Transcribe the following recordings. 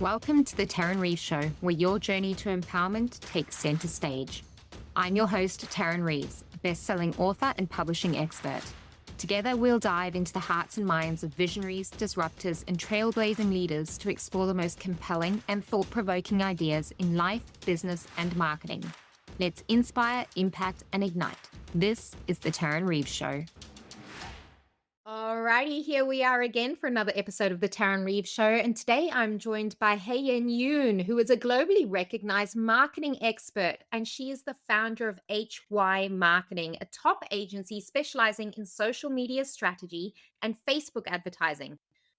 Welcome to the Tarryn Reeves Show, where your journey to empowerment takes center stage. I'm your host, Tarryn Reeves, best-selling author and publishing expert. Together, we'll dive into the hearts and minds of visionaries, disruptors, and trailblazing leaders to explore the most compelling and thought-provoking ideas in life, business, and marketing. Let's inspire, impact, and ignite. This is the Tarryn Reeves Show. Alrighty, here we are again for another episode of the Tarryn Reeves Show, and today I'm joined by Hyein Yoon, who is a globally recognized marketing expert, and she is the founder of HY Marketing, a top agency specializing in social media strategy and Facebook advertising.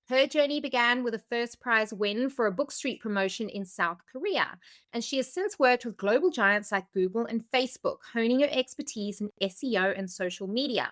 Her journey began with a first prize win for a Book Street promotion in South Korea, and she has since worked with global giants like Google and Facebook, honing her expertise in SEO and social media.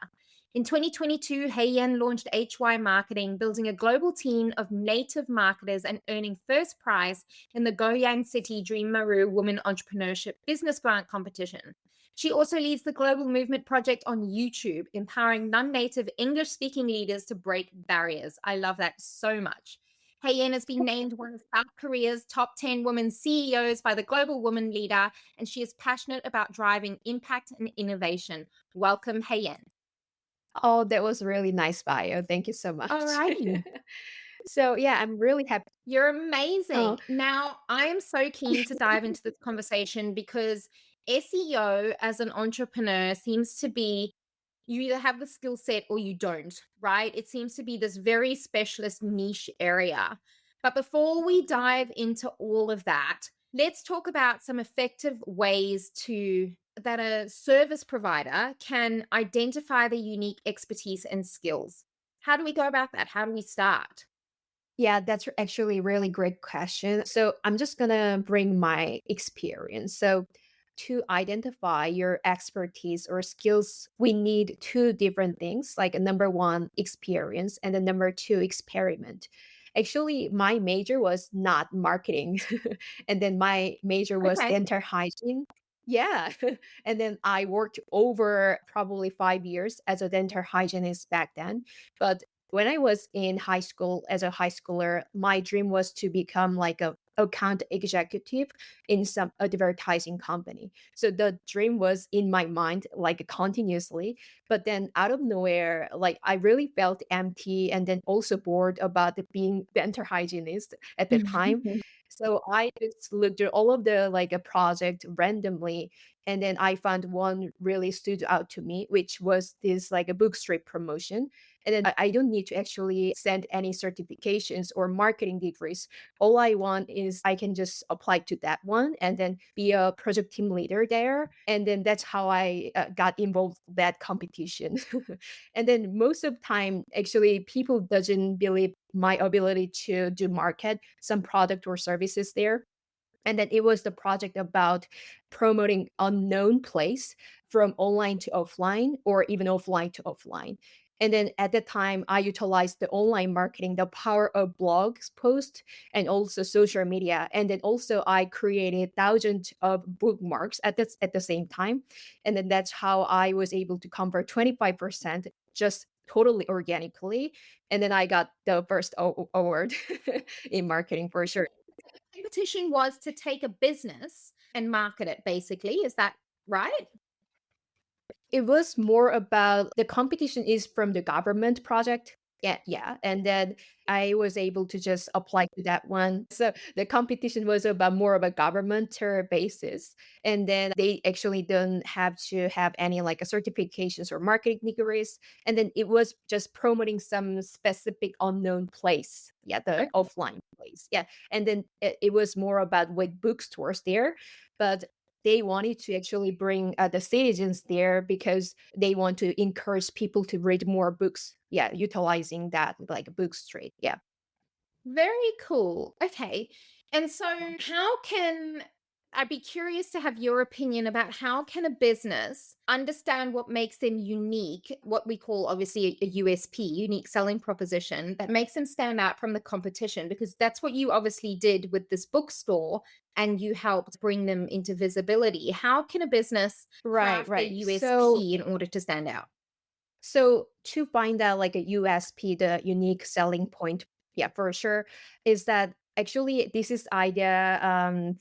In 2022, Hyein launched HY Marketing, building a global team of native marketers and earning first prize in the Goyang City Dream Maru Women Entrepreneurship Business Grant Competition. She also leads the Global Movement Project on YouTube, empowering non-native English-speaking leaders to break barriers. I love that so much. Hyein has been named one of South Korea's top 10 women CEOs by the Global Woman Leader, and she is passionate about driving impact and innovation. Welcome, Hyein. Oh, that was a really nice bio. Thank you so much. Alrighty. So yeah, I'm really happy. You're amazing. Oh, Now, I am so keen to dive into this conversation because SEO as an entrepreneur seems to be you either have the skill set or you don't, right? It seems to be this very specialist niche area. But before we dive into all of that, let's talk about some effective ways that a service provider can identify the unique expertise and skills. How do we go about that? How do we start? yeah, that's actually a really great question. So I'm just gonna bring my experience. So to identify your expertise or skills, we need two different things, like number one, experience, and then number two, experiment. Actually, my major was not marketing, and then my major was Okay. dental hygiene. Yeah. And then I worked over probably 5 years as a dental hygienist back then. But when I was in high school as a high schooler, my dream was to become like a account executive in some advertising company. So the dream was in my mind like continuously, but then out of nowhere, like I really felt empty and then also bored about being dental hygienist at the time. So I just looked at all of the like a project randomly, and then I found one really stood out to me, which was this like a book strip promotion. And then I don't need to actually send any certifications or marketing degrees. All I want is I can just apply to that one and then be a project team leader there. And then that's how I got involved in that competition. And then most of the time, actually, people doesn't believe my ability to do market some product or services there. And then it was the project about promoting unknown place from online to offline or even offline to offline. And then at that time, I utilized the online marketing, the power of blogs post, and also social media. And then also I created thousands of bookmarks at the same time. And then that's how I was able to convert 25% just totally organically. And then I got the first award in marketing for sure. Competition was to take a business and market it, basically. Is that right? It was more about the competition is from the government project. Yeah, yeah. And then I was able to just apply to that one. So the competition was about more of a governmental basis. And then they actually don't have to have any like a certifications or marketing degrees. And then it was just promoting some specific unknown place. Yeah, the Okay. offline place. Yeah. And then it was more about with bookstores there. But they wanted to actually bring the citizens there because they want to encourage people to read more books. Yeah, utilizing that like book street. Yeah. Very cool. Okay. And so I'd be curious to have your opinion about how can a business understand what makes them unique, what we call obviously a USP, unique selling proposition that makes them stand out from the competition, because that's what you obviously did with this bookstore and you helped bring them into visibility. How can a business Right, craft their right. So USP in order to stand out? So to find out like a USP, the unique selling point, yeah, for sure, is that Actually, this is idea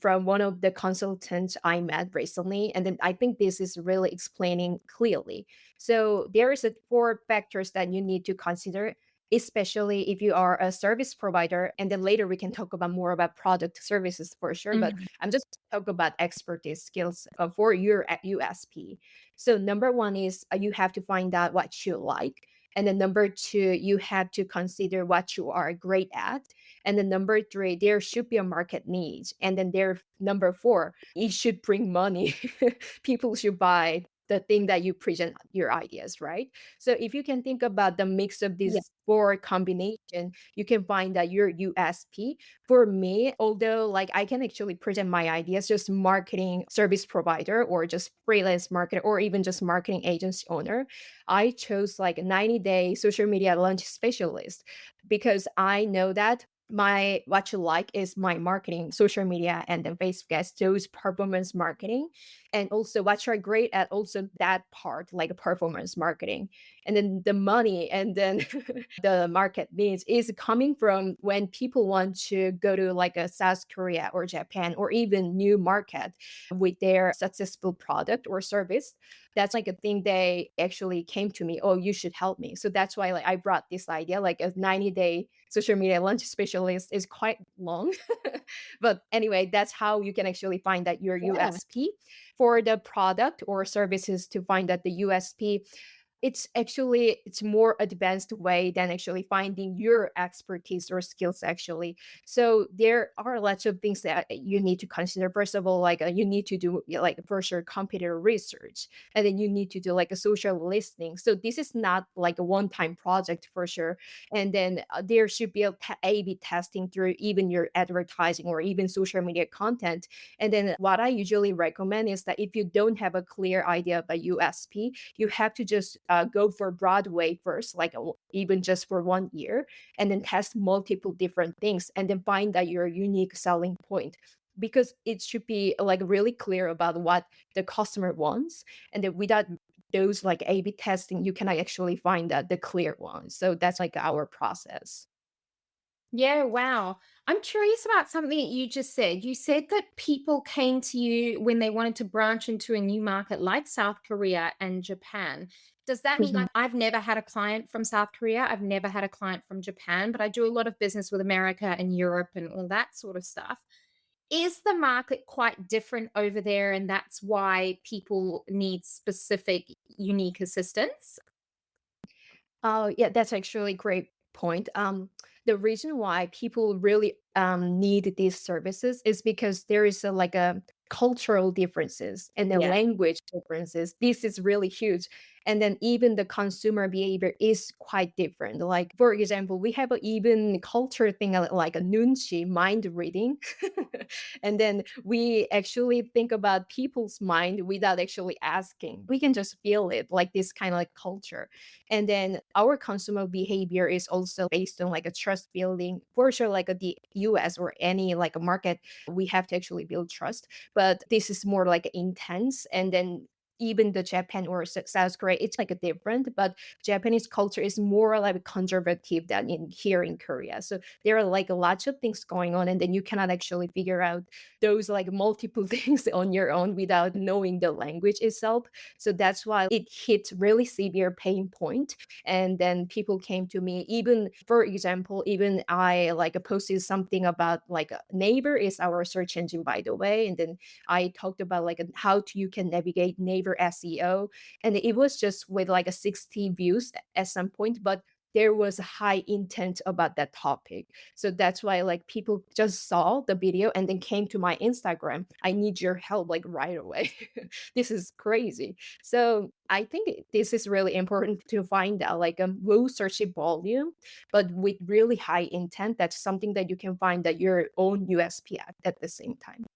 from one of the consultants I met recently, and then I think this is really explaining clearly. So there is a four factors that you need to consider, especially if you are a service provider. And then later we can talk about more about product services for sure. But Mhm. I'm just talk about expertise skills for your USP. So number one is you have to find out what you like. And then number two, you have to consider what you are great at. And then number three, there should be a market needs. And then there, number four, it should bring money. People should buy the thing that you present your ideas, right? So if you can think about the mix of Yeah. these four combination, you can find that your USP. For me, although like I can actually present my ideas, just marketing service provider or just freelance marketer or even just marketing agency owner, I chose like 90-day social media launch specialist because I know that my what you like is my marketing social media and then Facebook ads, those performance marketing, and also what you're great at also that part like performance marketing. And then the money and then the market needs is coming from when people want to go to like a South Korea or Japan or even new market with their successful product or service. That's like a thing they actually came to me, oh, you should help me. So that's why like I brought this idea, like a 90-day social media launch specialist is quite long. But anyway, that's how you can actually find that your Yeah. USP. For the product or services to find that the USP, it's more advanced way than actually finding your expertise or skills actually. So there are lots of things that you need to consider. First of all, like you need to do like for sure computer research, and then you need to do like a social listening. So this is not like a one-time project for sure. And then there should be A/B testing through even your advertising or even social media content. And then what I usually recommend is that if you don't have a clear idea about USP, you have to just go for Broadway first, like even just for 1 year, and then test multiple different things, and then find that your unique selling point. Because it should be like really clear about what the customer wants, and then without those like A/B testing, you cannot actually find that the clear one. So that's like our process. Yeah, wow. I'm curious about something that you just said. You said that people came to you when they wanted to branch into a new market like South Korea and Japan. Does that mean, like, I've never had a client from South Korea, I've never had a client from Japan, but I do a lot of business with America and Europe and all that sort of stuff. Is the market quite different over there and that's why people need specific unique assistance? Oh, yeah, that's actually a great point. The reason why people really need these services is because there is a like a cultural differences and the Yeah. language differences. This is really huge. And then even the consumer behavior is quite different. Like for example, we have a even culture thing like a nunchi mind reading. And then we actually think about people's mind without actually asking. We can just feel it like this kind of like culture. And then our consumer behavior is also based on like a trust building. For sure, like the US or any like a market, we have to actually build trust. But this is more like intense. And then even the Japan or South Korea, it's like a different, but Japanese culture is more like conservative than in here in Korea. So there are like lots of things going on, and then you cannot actually figure out those like multiple things on your own without knowing the language itself. So that's why it hit really severe pain point. And then people came to me, even for example, even I like posted something about like Neighbor is our search engine, by the way. And then I talked about like you can navigate Neighbor SEO. And it was just with like a 60 views at some point, but there was a high intent about that topic. So that's why like people just saw the video and then came to my Instagram. I need your help like right away. This is crazy. So I think this is really important to find out like a low search volume, but with really high intent. That's something that you can find that your own USP at the same time.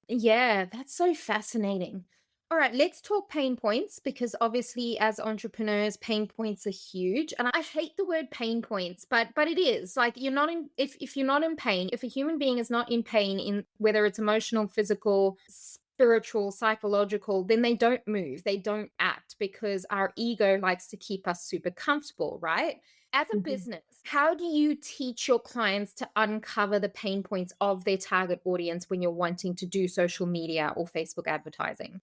Yeah, that's so fascinating. All right, let's talk pain points because obviously as entrepreneurs pain points are huge and I hate the word pain points but it is. Like you're not in if you're not in pain, if a human being is not in pain in whether it's emotional, physical, spiritual, psychological, then they don't move, they don't act because our ego likes to keep us super comfortable, right? As a Mhm. business, How do you teach your clients to uncover the pain points of their target audience when you're wanting to do social media or Facebook advertising?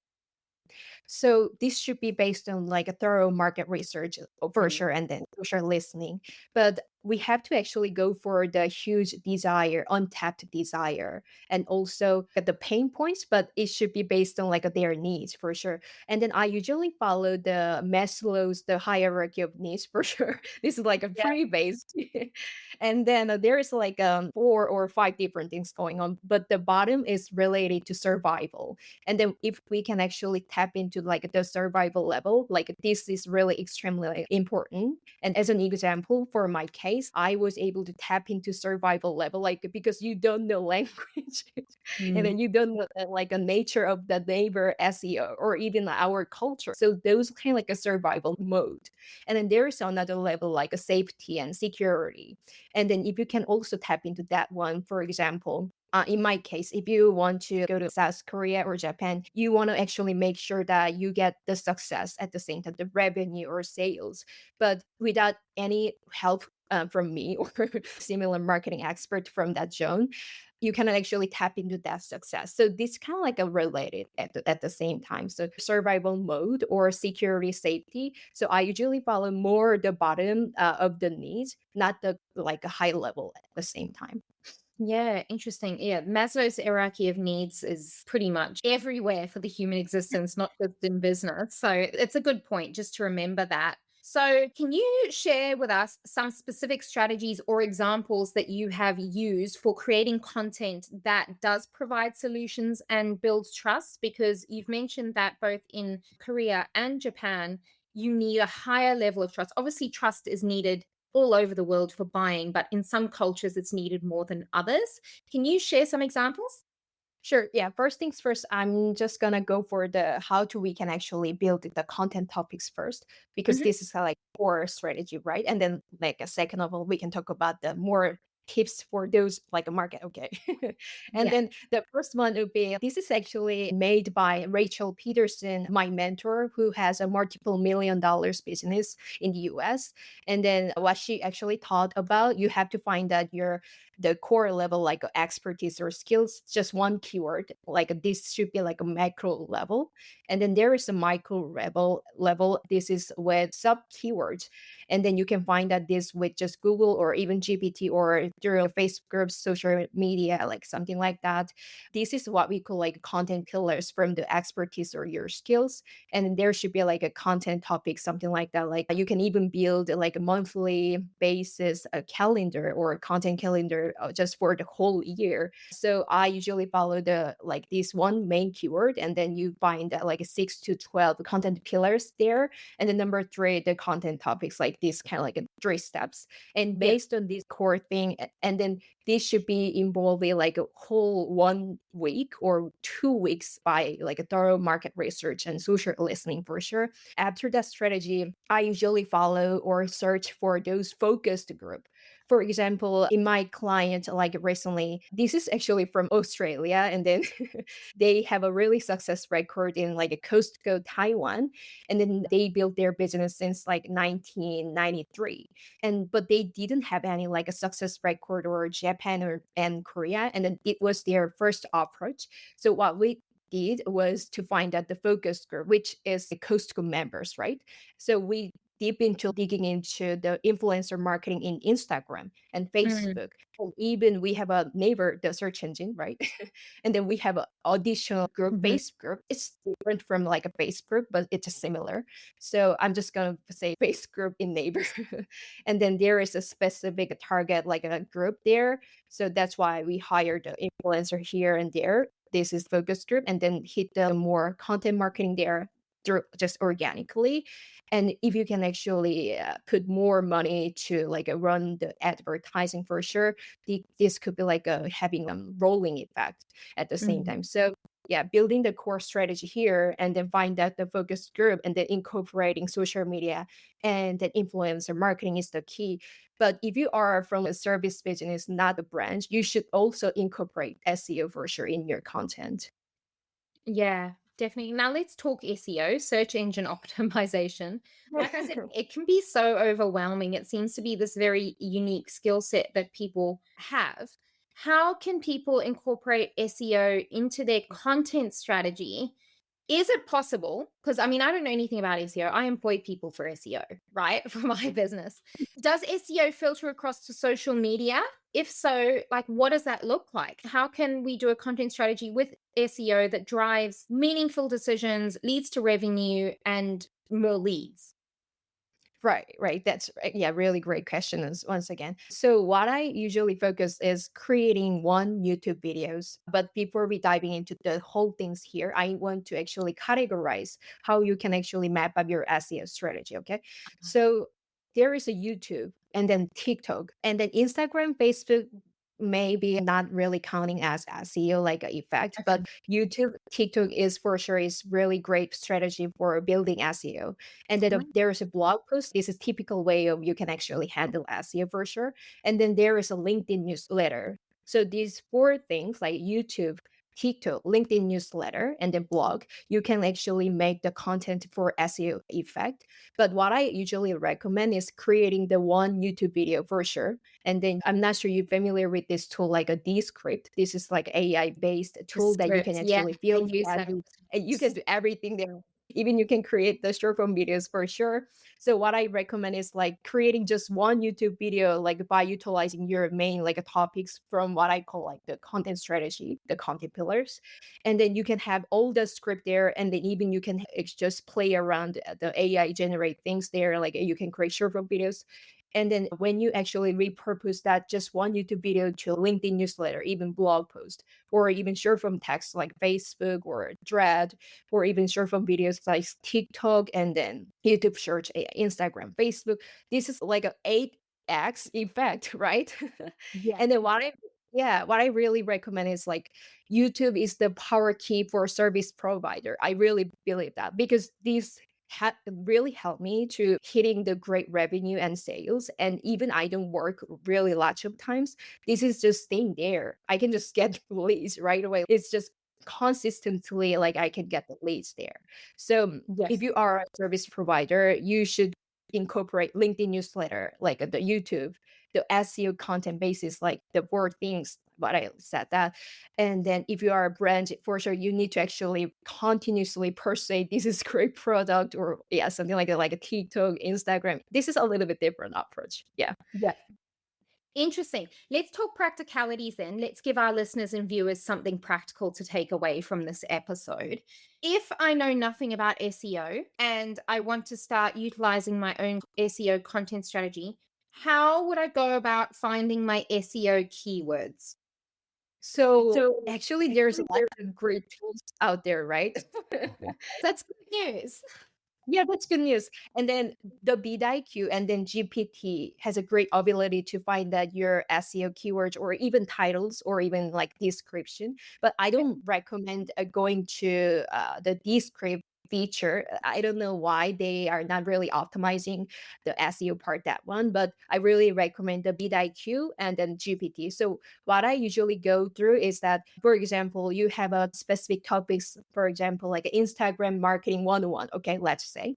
So this should be based on like a thorough market research for Mm. sure, and then social listening. But we have to actually go for the huge desire, untapped desire, and also get the pain points. But it should be based on like their needs for sure. And then I usually follow the Maslow's the hierarchy of needs for sure. This is like a Yeah. pretty based, and then there is like four or five different things going on. But the bottom is related to survival, and then if we can actually tap into like the survival level, like this is really extremely important. And as an example, for my case, I was able to tap into survival level, like because you don't know language and Mm. then you don't know like a nature of the neighbor SEO or even our culture. So those kind of like a survival mode. And then there is another level like a safety and security. And then if you can also tap into that one, for example, in my case, if you want to go to South Korea or Japan, you want to actually make sure that you get the success at the same time, the revenue or sales, but without any help from me or similar marketing expert from that zone, you cannot actually tap into that success. So this kind of like a related at the same time. So survival mode or security safety. So I usually follow more the bottom of the needs, not the like a high level at the same time. Yeah, interesting. Yeah, Maslow's hierarchy of needs is pretty much everywhere for the human existence, not just in business. So it's a good point just to remember that. So, can you share with us some specific strategies or examples that you have used for creating content that does provide solutions and builds trust? Because you've mentioned that both in Korea and Japan, you need a higher level of trust. Obviously, trust is needed all over the world for buying, but in some cultures it's needed more than others. Can you share some examples? Sure. Yeah. First things first, I'm just gonna go for the how to we can actually build the content topics first, because Mhm. this is like core strategy, right? And then like a second of all, we can talk about the more tips for those like a market. Okay. And Yeah. then the first one would be this is actually made by Rachel Peterson, my mentor, who has a multiple $1 million business in the US. And then what she actually taught about, you have to find that your the core level like expertise or skills, just one keyword, like this should be like a macro level, and then there is a micro level, this is with sub keywords, and then you can find that this with just Google or even GPT or through Facebook groups, social media, like something like that. This is what we call like content pillars from the expertise or your skills, and then there should be like a content topic, something like that. Like you can even build like a monthly basis a calendar or a content calendar just for the whole year. So I usually follow the like this one main keyword, and then you find like 6 to 12 content pillars there, and then number three the content topics, like this kind of like a 3 steps. And Yeah. based on this core thing, and then this should be involving like a whole 1 week or 2 weeks by like a thorough market research and social listening for sure. After that strategy, I usually follow or search for those focused group. For example, in my client, like recently, this is actually from Australia, and then they have a really success record in like a Costco Taiwan, and then they built their business since like 1993, and but they didn't have any like a success record or Japan or and Korea, and then it was their first approach. So what we did was to find out the focus group, which is the Costco members, right? So we deep into digging into the influencer marketing in Instagram and Mm. Facebook. And even we have a neighbor, the search engine, right? And then we have an additional group, Mhm. base group. It's different from like a base group, but it's similar. So I'm just gonna say base group in neighbor. And then there is a specific target, like a group there. So that's why we hired the influencer here and there. This is focus group, and then hit the more content marketing there through just organically. And if you can actually put more money to like run the advertising for sure, this could be like having a rolling effect at the same Mhm. time. So yeah, building the core strategy here, and then find out the focus group, and then incorporating social media and then influencer marketing is the key. But if you are from a service business, not a branch, you should also incorporate SEO for sure in your content. Yeah, Definitely. Now let's talk SEO, search engine optimization. Like I said, it can be so overwhelming. It seems to be this very unique skill set that people have. How can people incorporate SEO into their content strategy? Is it possible? Because I mean, I don't know anything about SEO. I employ people for SEO, right? For my business. Does SEO filter across to social media? If so, like what does that look like? How can we do a content strategy with SEO that drives meaningful decisions, leads to revenue and more leads? Right, right. That's right. Yeah, really great question once again. So what I usually focus is creating one YouTube videos. But before we diving into the whole things here, I want to actually categorize how you can actually map up your SEO strategy. Okay. So there is a YouTube and then TikTok and then Instagram, Facebook, maybe not really counting as SEO like a effect, Okay. but YouTube, TikTok is for sure is really great strategy for building SEO. And then Mm, there's a blog post. This is typical way of you can actually handle SEO for sure. And then there is a LinkedIn newsletter. So these four things like YouTube, TikTok, LinkedIn newsletter, and then blog, you can actually make the content for SEO effect. But what I usually recommend is creating the one YouTube video for sure. And then I'm not sure you're familiar with this tool like a Descript. This is like AI based the tool that you can script. Yeah, actually I fill use that. every and you can do everything there. Even you can create the short form videos for sure. So what I recommend is like creating just one YouTube video, like by utilizing your main like topics from what I call like the content strategy, the content pillars. And then you can have all the script there. And then even you can just play around the AI generate things there. Like you can create short form videos. And then when you actually repurpose that just one YouTube video to a LinkedIn newsletter, even blog post, or even short form text like Facebook or Thread, or even short form videos like TikTok and then YouTube search, Instagram, Facebook. This is like a 8x effect, right? Yeah. And then what I really recommend is like YouTube is the power key for service provider. I really believe that because these really helped me to hitting the great revenue and sales. And even I don't work really lots of times. This is just staying there. I can just get leads right away. It's just consistently like I can get the leads there. So if Yes. you are a service provider, you should incorporate LinkedIn newsletter, like the YouTube, the SEO content basis, like the word things, what I said that. And then if you are a brand, for sure, you need to actually continuously persuade this is great product or yeah, something like a TikTok, Instagram. This is a little bit different approach. Yeah. Yeah. Interesting. Let's talk practicalities then. Let's give our listeners and viewers something practical to take away from this episode. If I know nothing about SEO and I want to start utilizing my own SEO content strategy, how would I go about finding my SEO keywords? So So actually, there's a actually, lot of great tools out there, right? that's good news. Yeah, that's good news. And then the BDIQ and then GPT has a great ability to find that your SEO keywords or even titles or even like description. But I don't recommend going to the descript feature. I don't know why they are not really optimizing the SEO part that one, but I really recommend the BDIQ and then GPT. So what I usually go through is that, for example, you have a specific topics, for example, like Instagram marketing 101, okay, let's say.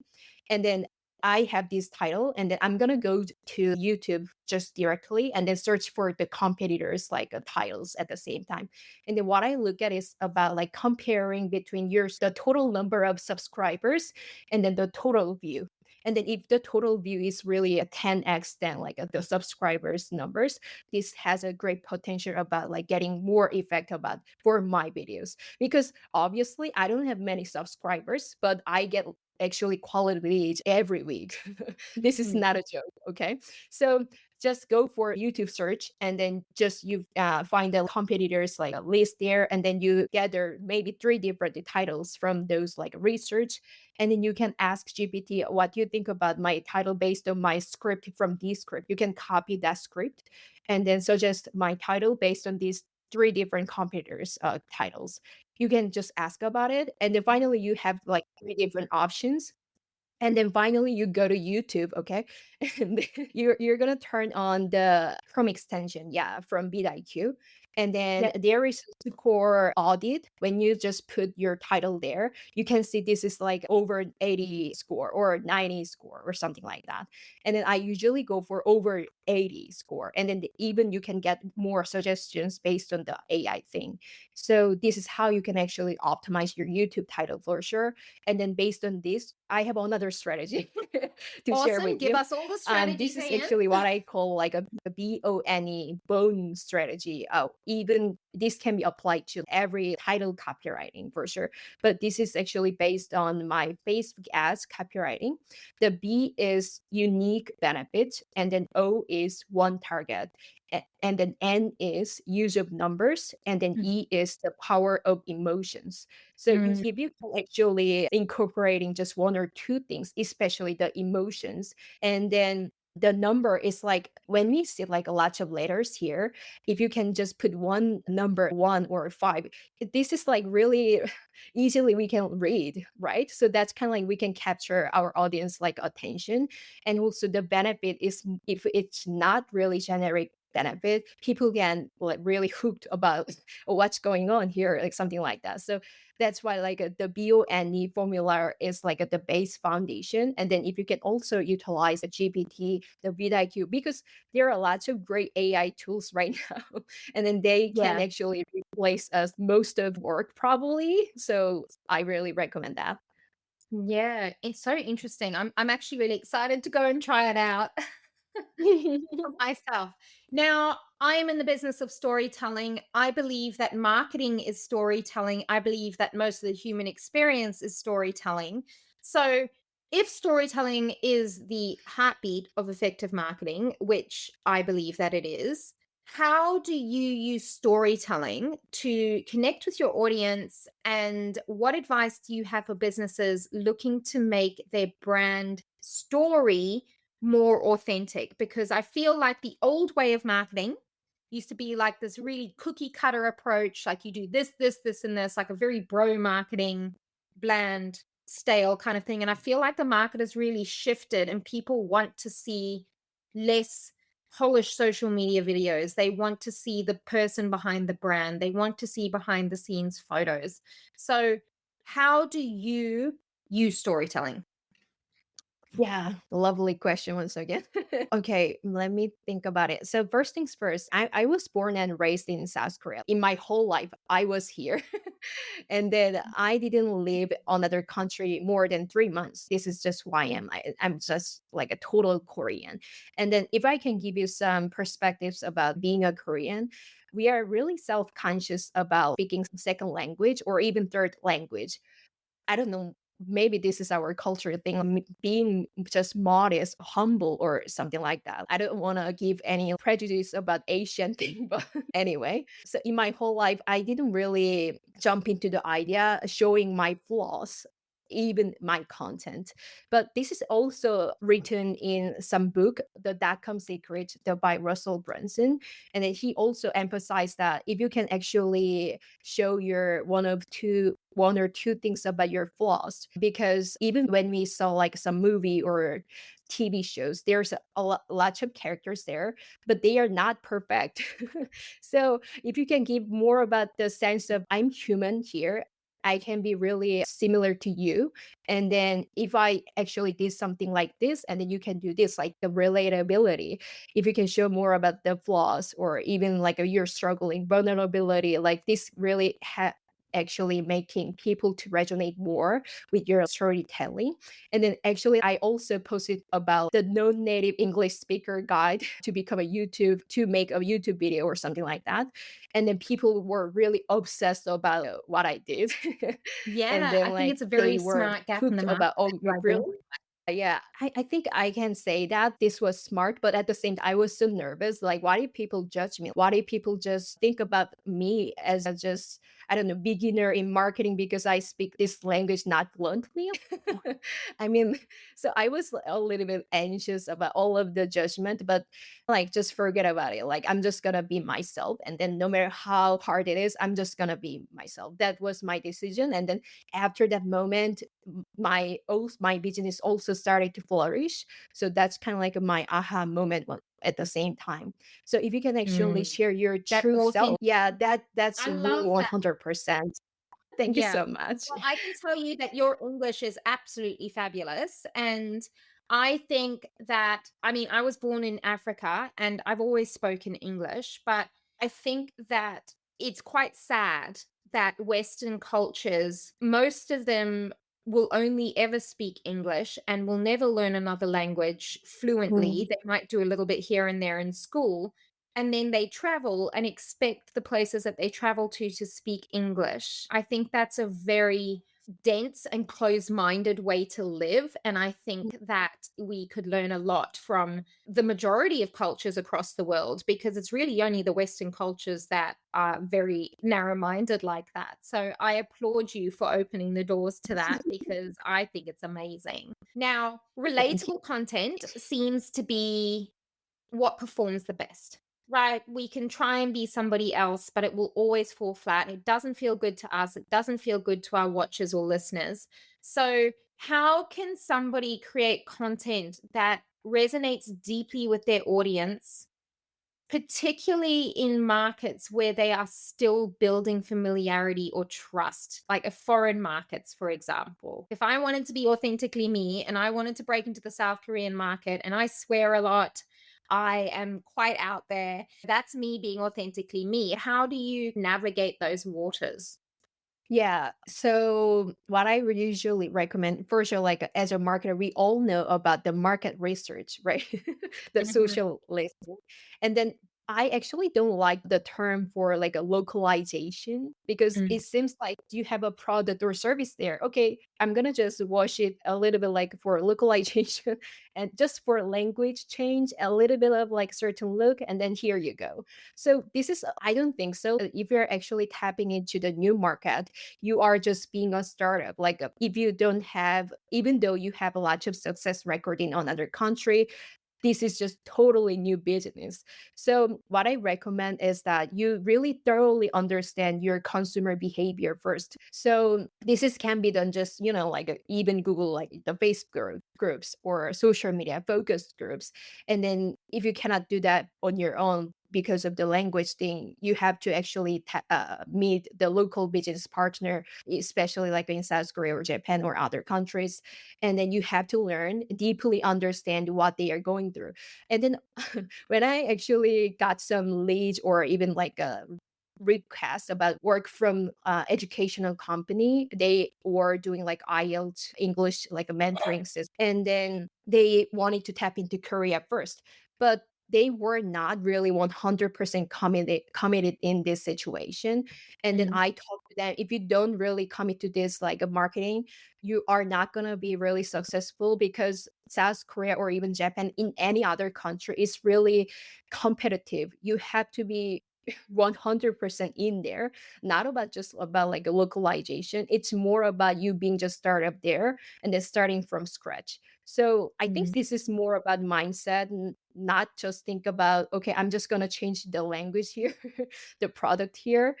And then I have this title, and then I'm gonna go to YouTube just directly and then search for the competitors like titles at the same time. And then what I look at is about like comparing between the total number of subscribers and then the total view. And then if the total view is really a 10x than like the subscribers numbers, this has a great potential about like getting more effect about for my videos. Because obviously I don't have many subscribers, but I get actually quality leads every week. This is Mhm. not a joke, okay? So just go for YouTube search and then just you find the competitors like a list there, and then you gather maybe three different titles from those like research, and then you can ask GPT what do you think about my title based on my script from this script. You can copy that script and then suggest my title based on these three different competitors titles. You can just ask about it, and then finally you have like three different options, And then finally you go to YouTube, okay? And you're gonna turn on the Chrome extension, yeah, from vidIQ. And then Yeah. there is a score audit. When you just put your title there, you can see this is like over 80 score or 90 score or something like that. And then I usually go for over 80 score. And then even you can get more suggestions based on the AI thing. So this is how you can actually optimize your YouTube title for sure. And then based on this, I have another strategy to share Awesome. with Give you. us all the This strategies, is Hyein. actually what I call like a bone strategy. Even this can be applied to every title copywriting for sure. But this is actually based on my Facebook ads copywriting. The B is unique benefit, and then O is one target. And then N is use of numbers, and then E is the power of emotions. So Mm. if you can actually incorporating just one or two things, especially the emotions, and then the number is like when we see like a lot of letters here, if you can just put one number, one or five, this is like really easily we can read, right? So that's kind of like we can capture our audience like attention. And also the benefit is if it's not really generic benefit, people can like really hooked about what's going on here, like something like that. So that's why like the BONE formula is like the base foundation. And then if you can also utilize the GPT, the vidIQ, because there are lots of great AI tools right now, and then they can Yeah. actually replace us most of work probably. So I really recommend that. Yeah. It's so interesting. I'm actually really excited to go and try it out. For myself. Now, I am in the business of storytelling. I believe that marketing is storytelling. I believe that most of the human experience is storytelling. So, if storytelling is the heartbeat of effective marketing, which I believe that it is, how do you use storytelling to connect with your audience? And what advice do you have for businesses looking to make their brand story more authentic? Because I feel like the old way of marketing used to be like this really cookie cutter approach. Like you do this, this, this, and this, like a very bro marketing, bland, stale kind of thing. And I feel like the market has really shifted and people want to see less polished social media videos. They want to see the person behind the brand, they want to see behind the scenes photos. So, how do you use storytelling? Yeah, lovely question once again. Okay, let me think about it. So first things first, I was born and raised in South Korea. In my whole life, I was here. And then I didn't live another country more than 3 months. This is just who I am. I'm just like a total Korean. And then if I can give you some perspectives about being a Korean, we are really self-conscious about speaking second language or even third language. I don't know, maybe this is our culture thing, being just modest, humble, or something like that. I don't want to give any prejudice about Asian thing, but anyway. So in my whole life, I didn't really jump into the idea showing my flaws, even my content. But this is also written in some book, The Dot-Com Secret, by Russell Brunson. And then he also emphasized that if you can actually show your one or two things about your flaws, because even when we saw like some movie or TV shows, there's lots of characters there, but they are not perfect. So if you can give more about the sense of I'm human here, I can be really similar to you. And then if I actually did something like this, and then you can do this, like the relatability, if you can show more about the flaws or even like you're struggling vulnerability, like this really actually making people to resonate more with your storytelling. And then actually I also posted about the non-native English speaker guide to make a YouTube video or something like that. And then people were really obsessed about what I did. And Yeah, then I think like it's a they very were smart gap in the hooked market about, oh, that you you're really? addressing. Yeah, I think I can say that this was smart, but at the same time, I was so nervous. Like, why did people judge me? Why did people just think about me as just I don't know, beginner in marketing because I speak this language not fluently. I mean, so I was a little bit anxious about all of the judgment, but like just forget about it. Like I'm just gonna be myself. And then no matter how hard it is, I'm just gonna be myself. That was my decision. And then after that moment, my business also started to flourish. So that's kind of like my aha moment at the same time. So if you can actually Mm, share your that true self, authentic. yeah, that's I really love that. 100%. Thank you Yeah. so much. Well, I can tell you that your English is absolutely fabulous. And I think that, I mean, I was born in Africa and I've always spoken English, but I think that it's quite sad that Western cultures, most of them will only ever speak English and will never learn another language fluently. Mm. They might do a little bit here and there in school, and then they travel and expect the places that they travel to speak English. I think that's a very dense and closed-minded way to live, and I think that we could learn a lot from the majority of cultures across the world, because it's really only the Western cultures that are very narrow-minded like that. So I applaud you for opening the doors to that, because I think it's amazing. Now, Thank you. relatable content seems to be what performs the best, right? We can try and be somebody else, but it will always fall flat. It doesn't feel good to us. It doesn't feel good to our watchers or listeners. So, how can somebody create content that resonates deeply with their audience, particularly in markets where they are still building familiarity or trust, like a foreign markets, for example? If I wanted to be authentically me and I wanted to break into the South Korean market and I swear a lot, I am quite out there, that's me being authentically me. How do you navigate those waters? Yeah. So what I would usually recommend, for sure, like as a marketer, we all know about the market research, right? The Mhm, social listening. And then I actually don't like the term for like a localization because mm, it seems like you have a product or service there. Okay, I'm gonna just wash it a little bit like for localization and just for language change, a little bit of like certain look, and then here you go. So this is, I don't think so. If you're actually tapping into the new market, you are just being a startup. Like if you don't have, even though you have a lot of success record in another country, this is just totally new business. So what I recommend is that you really thoroughly understand your consumer behavior first. So this is can be done just, like even Google, like the Facebook groups or social media focused groups. And then if you cannot do that on your own because of the language thing, you have to actually meet the local business partner, especially like in South Korea or Japan or other countries. And then you have to learn, deeply understand what they are going through. And then when I actually got some leads or even like a request about work from educational company, they were doing like IELTS English like a mentoring system, and then they wanted to tap into Korea first, but they were not really 100% committed in this situation. And then mm, I talked to them, if you don't really commit to this like a marketing, you are not going to be really successful, because South Korea or even Japan, in any other country, is really competitive. You have to be 100% in there, not about just about like a localization. It's more about you being just startup there and then starting from scratch. So I think mm, this is more about mindset, not just think about, okay, I'm just going to change the language here, the product here.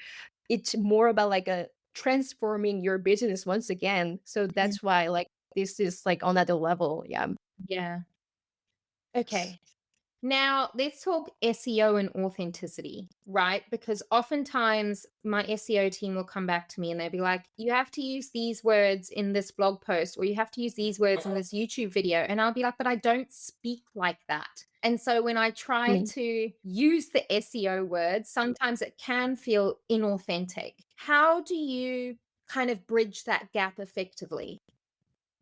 It's more about like a transforming your business once again. So mhm. that's why like this is like on another level. Yeah. Yeah. Okay. Now, let's talk SEO and authenticity, right? Because oftentimes my SEO team will come back to me and they'll be like, you have to use these words in this blog post, or you have to use these words in this YouTube video. And I'll be like, but I don't speak like that. And so when I try Mm. to use the SEO words, sometimes it can feel inauthentic. How do you kind of bridge that gap effectively?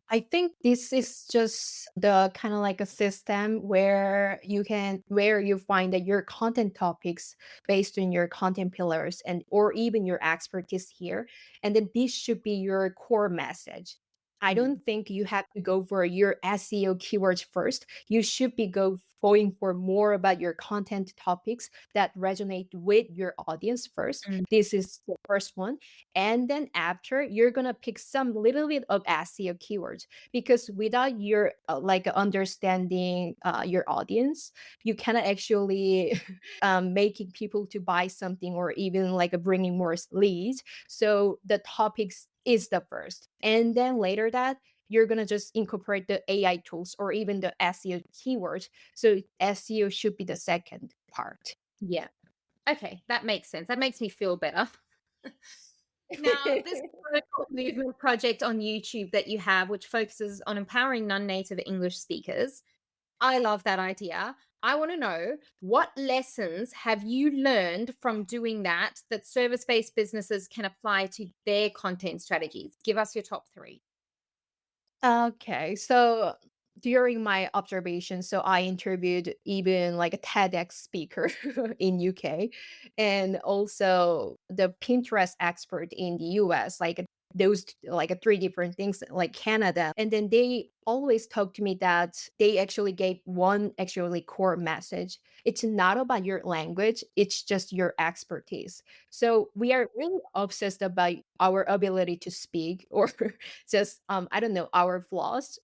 I think this is just the kind of like a system where you find that your content topics based on your content pillars and or even your expertise here, and then this should be your core message. I Mm, don't think you have to go for your SEO keywords first. You should be going for more about your content topics that resonate with your audience first. mm, This is the first one. And then after, you're going to pick some little bit of SEO keywords because without your like understanding your audience, you cannot actually making people to buy something or even like bringing more leads. So the topics is the first. And then later that you're going to just incorporate the AI tools or even the SEO keywords. So SEO should be the second part. yeah. Okay, that makes sense. That makes me feel better. Now, this political movement project on YouTube that you have, which focuses on empowering non native English speakers, I love that idea. I want to know what lessons have you learned from doing that that service based businesses can apply to their content strategies? Give us your top three. Okay, so during my observation, so I interviewed even like a TEDx speaker in UK and also the Pinterest expert in the US, like those like three different things like Canada. And then they always talk to me that they actually gave one actually core message. It's not about your language, it's just your expertise. So we are really obsessed about our ability to speak or just I don't know our flaws,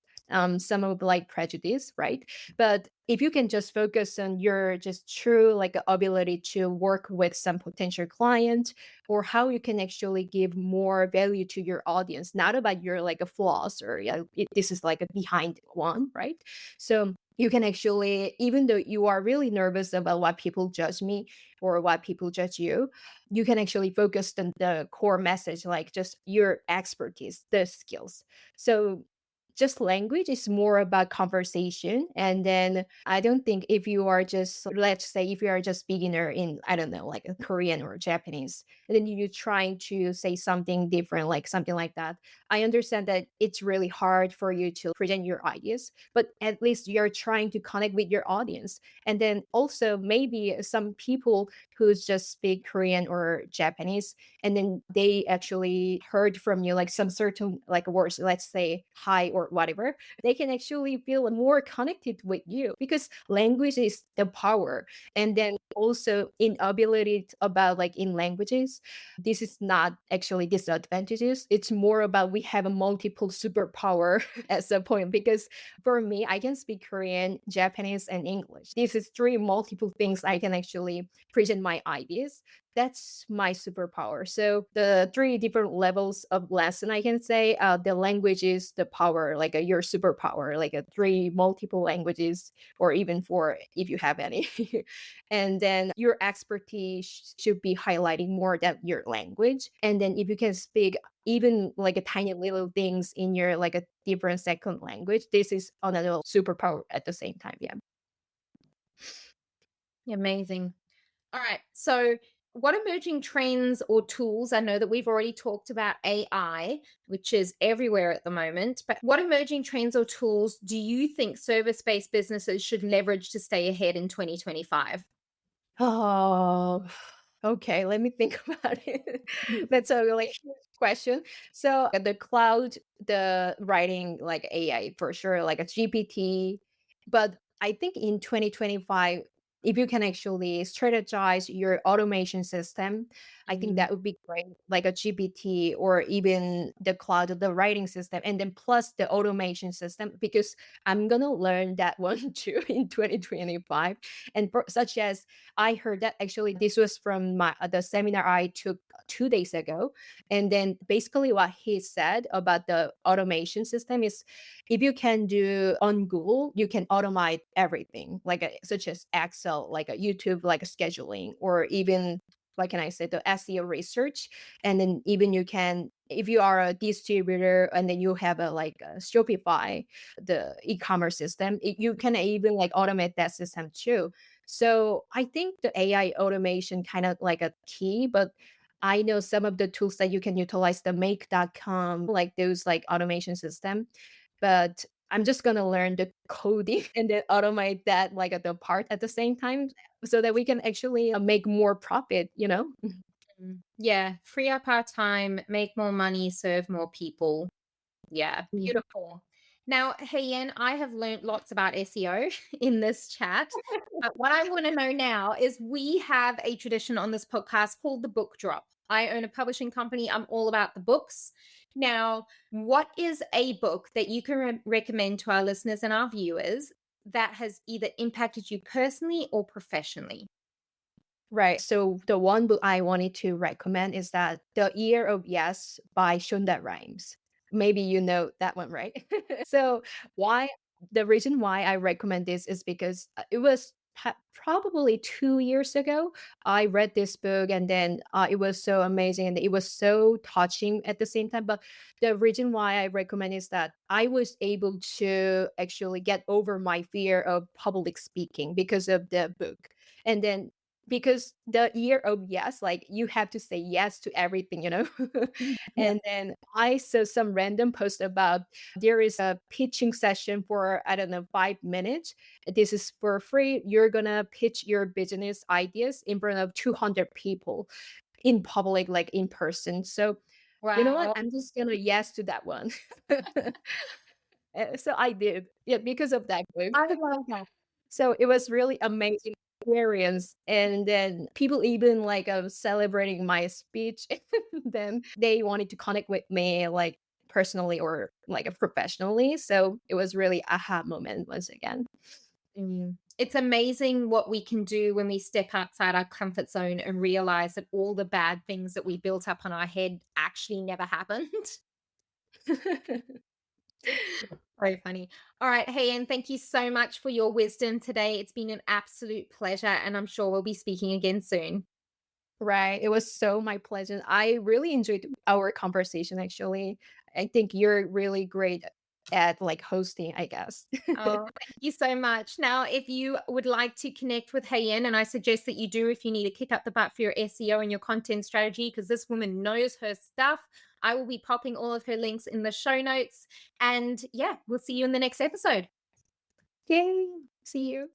some of like prejudice, right? But if you can just focus on your just true like ability to work with some potential client or how you can actually give more value to your audience, not about your like a flaws or yeah, this is like a behind one, right? So you can actually, even though you are really nervous about what people judge me or what people judge you, you can actually focus on the core message, like just your expertise, the skills. So just language is more about conversation. And then I don't think if you are just, let's say, if you are just beginner in, I don't know, like a Korean or Japanese, and then you're trying to say something different, like something like that. I understand that it's really hard for you to present your ideas, but at least you're trying to connect with your audience. And then also maybe some people who just speak Korean or Japanese, and then they actually heard from you like some certain like words, let's say hi or whatever, they can actually feel more connected with you because language is the power. And then also in ability about like in languages, this is not actually disadvantages. It's more about we have a multiple superpower as a point because for me, I can speak Korean, Japanese, and English. This is three multiple things I can actually present my ideas. That's my superpower. So the three different levels of lesson I can say, the language is the power, like your superpower, like a three multiple languages, or even four if you have any. And then your expertise should be highlighting more than your language. And then if you can speak even like a tiny little things in your like a different second language, this is another superpower at the same time. Yeah. Amazing. All right. So, what emerging trends or tools? I know that we've already talked about AI, which is everywhere at the moment, but what emerging trends or tools do you think service based businesses should leverage to stay ahead in 2025? Oh, okay. Let me think about it. That's a really huge question. So the cloud, the writing like AI for sure, like a GPT. But I think in 2025, if you can actually strategize your automation system, I think Mm, that would be great. Like a GPT or even the cloud, the writing system, and then plus the automation system, because I'm gonna learn that one too in 2025. And such as I heard that actually this was from my the seminar I took 2 days ago, and then basically what he said about the automation system is, if you can do on Google, you can automate everything, like such as Excel, like a YouTube, like a scheduling, or even like can I say the SEO research, and then even you can. If you are a distributor and then you have a like a Shopify, the e-commerce system, you can even like automate that system too. So I think the AI automation kind of like a key, but I know some of the tools that you can utilize the make.com, like those like automation system. But I'm just gonna learn the coding and then automate that like at the part at the same time so that we can actually make more profit, you know? yeah, free up our time, make more money, serve more people. Yeah, Mm. beautiful. Now, Hyein, I have learned lots about SEO in this chat. But what I want to know now is we have a tradition on this podcast called the book drop. I own a publishing company. I'm all about the books. Now, what is a book that you can recommend to our listeners and our viewers that has either impacted you personally or professionally? Right. So the one book I wanted to recommend is that The Year of Yes by Shonda Rhimes. Maybe you know that one, right? So why the reason why I recommend this is because it was probably 2 years ago. I read this book and then it was so amazing and it was so touching at the same time. But the reason why I recommend is that I was able to actually get over my fear of public speaking because of the book. And then because the year of yes, like you have to say yes to everything, you know. Yeah. And then I saw some random post about there is a pitching session for, I don't know, 5 minutes. This is for free. You're gonna pitch your business ideas in front of 200 people in public, like in person. So you know what, Wow. I'm just gonna yes to that one. So I did, yeah, because of that book. I love that. So it was really amazing experience. And then people even like celebrating my speech. Then they wanted to connect with me like personally or like professionally. So it was really aha moment once again. It's amazing what we can do when we step outside our comfort zone and realize that all the bad things that we built up on our head actually never happened. Very funny. All right. Hey, and thank you so much for your wisdom today. It's been an absolute pleasure, and I'm sure we'll be speaking again soon. Right. It was so my pleasure. I really enjoyed our conversation actually. I think you're really great at like hosting, I guess. Oh, thank you so much. Now, if you would like to connect with Hyein, and I suggest that you do if you need to kick up the butt for your SEO and your content strategy, because this woman knows her stuff, I will be popping all of her links in the show notes. And yeah, we'll see you in the next episode. Yay. See you.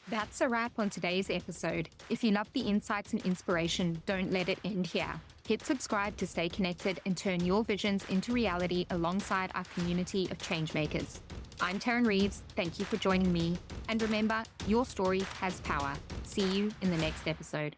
That's a wrap on today's episode. If you love the insights and inspiration, don't let it end here. Hit subscribe to stay connected and turn your visions into reality alongside our community of changemakers. I'm Tarryn Reeves. Thank you for joining me. And remember, your story has power. See you in the next episode.